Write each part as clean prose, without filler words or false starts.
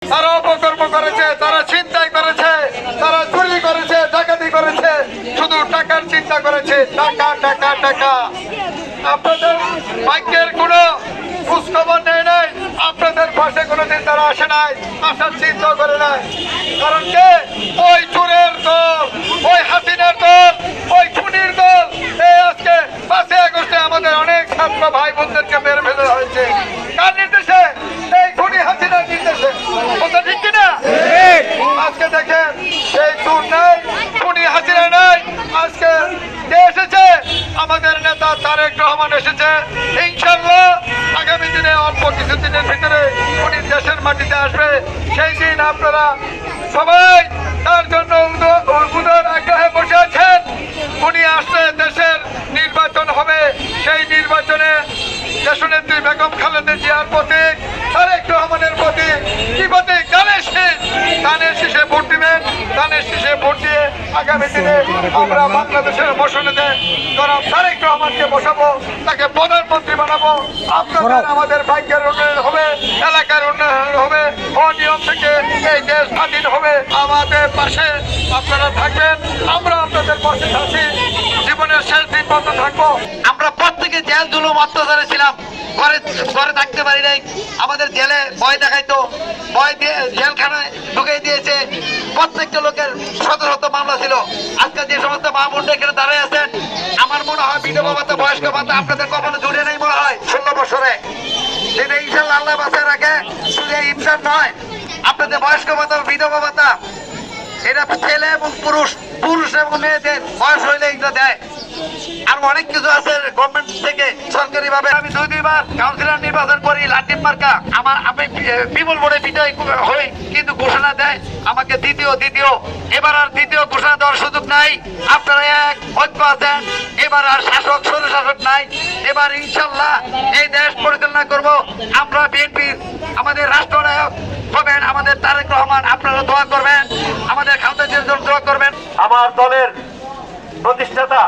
তারা অপকর্ম করেছে, তারা ছিনতাই করেছে, তারা চুরি করেছে, ডাকাতি করেছে, শুধু টাকার চিন্তা করেছে, টাকা টাকা টাকা। আপনাদের ভাগ্যের কোনো খোঁজখবর নেই নাই, আপনাদের পাশে কোনোদিন তারা আসে নাই, আসার চিন্তা করে নাই। কারণ কে? ওই চোরের দল, ওই হাসিনার দল, ওই খুনির দল। এই আজকে 5 আগস্টে আমাদের অনেক ছাত্র ভাই বোনদেরকে মেরে ফেলা হয়েছে। কার নির্দেশে? এই খুনি হাসিনার নির্দেশে। কথা ঠিক কিনা? আজকে দেখেন সেই চোর নাই, খুনি হাসিনা নাই। আজকে কে এসেছে? আমাদের নেতা তারেক রহমান এসেছে। ইনশাআল্লাহ আগামী দিনে অল্প কিছুদিনের ভিতরে উনি দেশের মাটিতে আসবে। সেই দিন আপনারা সবাই তার জন্য উদর আগ্রহে বসে আছেন। উনি আসলে দেশের নির্বাচন হবে। সেই নির্বাচনে দেশনেত্রী বেগম খালেদা জিয়ার প্রতি, তারেক রহমানের প্রতি কি প্রতি? ধানের শীষে ভোট দিবেন। ধানের শীষে ভোট দিয়ে আগামী দিনে আমরা বাংলাদেশের বসনেতে জনাব তারেক রহমানকে বসাবো, তাকে প্রধানমন্ত্রী বানাবো। আপনাদের আমাদের ভাগ্যের উন্নয়ন হবে, এলাকার উন্নয়ন হবে, অনিয়ম থেকে এই দেশ স্বাধীন হবে। আমাদের পাশে আপনারা থাকবেন, আমরা আপনাদের পাশে থাকি, জীবনের শেষ দিন পর্যন্ত থাকবো। আমরা প্রত্যেকে জেল জুলুম অত্যাচারে ছিলাম, ঘরে থাকতে পারি নাই। আমাদের জেলে ভয় দেখাইতো, ভয় দিয়ে জেলখানায় ঢুকিয়ে দিয়েছে। প্রত্যেকটা লোকের শত শত মামলা ছিল। আজকে যে সমস্ত মা বোনরা এখানে দাঁড়িয়ে আছেন, আমার মনে হয় বিধবা ভাতা, বয়স্ক ভাতা আপনাদের কখনো জুড়ে নেই মনে হয় 16 বছরে। সেটা ইনশাল্লাহ আল্লাহ বাঁচায় রাখে। শুধু ইনসান নয়, আপনাদের বয়স্ক ভাতা, বিধবা ভাতা এটা ছেলে এবং পুরুষ এবং মেয়েদের বয়স হইলে এটা দেয়। আর অনেক কিছু আছে গভর্নমেন্ট থেকে সরকারি ভাবে। আমি 2-2বার কাউন্সিলর নির্বাচন করি, লাঠিম মার্কা। আমি বিমল বোর্ডে বিজয় হই, কিন্তু ঘোষণা দেয় আমাকে দ্বিতীয়। এবার আর দ্বিতীয় ঘোষণা দেওয়ার সুযোগ নাই। আপনারা এক ঐক্য আছেন। এবার আর শাসক শাসক নাই। এবার ইনশাল্লাহ এই দেশ পরিচালনা করব আমরা। বিএনপি আমাদের রাষ্ট্রনায়ক হবেন আমাদের তারেক রহমান। আপনারা দোয়া করবেন, আমাদের খালেদা জিয়ার জন্য দোয়া করবেন। আমার দলের প্রতিষ্ঠাতা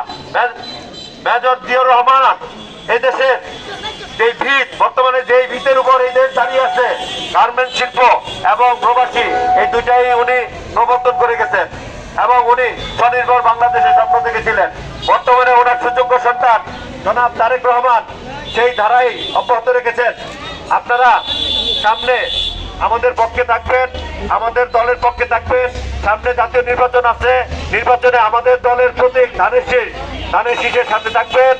মেজর জিয়াউর রহমান এই দেশের যে ভিত, বর্তমানে যেই ভিতের উপর এই দেশ দাঁড়িয়ে আছে, গার্মেন্ট শিল্প এবং প্রবাসী, এই দুইটাই উনি প্রবর্তন করে গেছেন এবং উনি স্বনির্ভর বাংলাদেশের স্বপ্ন দেখেছিলেন। বর্তমানে ওনার সুযোগ্য সন্তান জনাব তারেক রহমান সেই ধারাই অব্যাহত রেখেছেন। আপনারা সামনে আমাদের পক্ষে থাকবেন, আমাদের দলের পক্ষে থাকবেন। সামনে জাতীয় নির্বাচন আছে, নির্বাচনে আমাদের দলের প্রতীক ধানের শীষের সাথে থাকবেন।